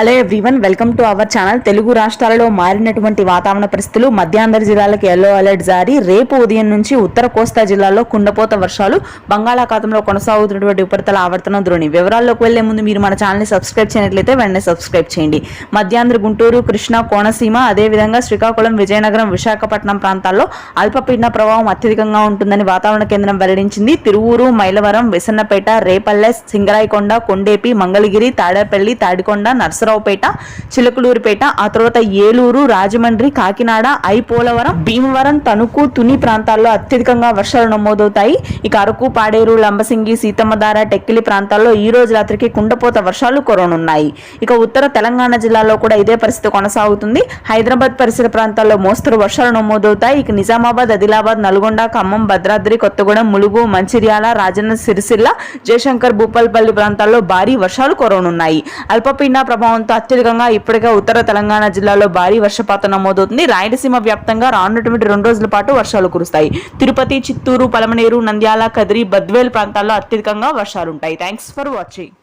Hello everyone, welcome to our channel. Telugu రాష్ట్రాలలో మారినటువంటి వాతావరణ పరిస్థితులు, మధ్యాంధ్ర జిల్లాలకు ఎల్లో అలర్ట్ జారీ. రేపు ఉదయం నుంచి ఉత్తర కోస్తా జిల్లాలో కుండపోత వర్షాలు, బంగాళాఖాతంలో కొనసాగుతున్నటువంటి ఉపరితల ఆవర్తన ద్రోణి. వివరాల్లోకి వెళ్లే ముందు మీరు మన ఛానల్ని సబ్స్క్రైబ్ చేయనట్లయితే వెంటనే సబ్స్క్రైబ్ చేయండి. మధ్యాంధ్ర గుంటూరు, కృష్ణా, కోనసీమ, అదేవిధంగా శ్రీకాకుళం, విజయనగరం, విశాఖపట్నం ప్రాంతాల్లో అల్పపీడన ప్రభావం అత్యధికంగా ఉంటుందని వాతావరణ కేంద్రం వెల్లడించింది. తిరువూరు, మైలవరం, విసన్నపేట, రేపల్లె, సింగరాయకొండ, కొండేపి, మంగళగిరి, తాడేపల్లి, తాడికొండ, నర్సరావుపేట, చిలకలూరుపేట, ఆ తర్వాత ఏలూరు, రాజమండ్రి, కాకినాడ, పోలవరం, భీమవరం, తణుకు, తుని ప్రాంతాల్లో అత్యధికంగా వర్షాలు నమోదవుతాయి. ఇక అరకు, పాడేరు, లంబసింగి, సీతమ్మధార, టెక్కిలి ప్రాంతాల్లో ఈ రోజు రాత్రికి కుండపోత వర్షాలు కురవనున్నాయి. ఇక ఉత్తర తెలంగాణ జిల్లాలో కూడా ఇదే పరిస్థితి కొనసాగుతుంది. హైదరాబాద్ పరిసర ప్రాంతాల్లో మోస్తరు వర్షాలు నమోదవుతాయి. ఇక నిజామాబాద్, ఆదిలాబాద్, నల్గొండ, ఖమ్మం, భద్రాద్రి, కొత్తగూడెం, ములుగు, మంచిర్యాల, రాజన్న సిరిసిల్ల, జయశంకర్, భూపాల్పల్లి ప్రాంతాల్లో భారీ వర్షాలు కురవనున్నాయి. అల్పపీడన ప్రభావంతో అత్యధికంగా ఇప్పటికే ఉత్తర తెలంగాణ జిల్లాలో భారీ వర్షపాతం నమోదవుతుంది. రాయలసీమ వ్యాప్తంగా రానున్నటువంటి 2 రోజుల పాటు వర్షాలు కురుస్తాయి. తిరుపతి, చిత్తూరు, పలమనేరు, నంద్యాల, కదిరి, బద్వేల్ ప్రాంతాల్లో అత్యధికంగా వర్షాలుంటాయి. Thanks for watching.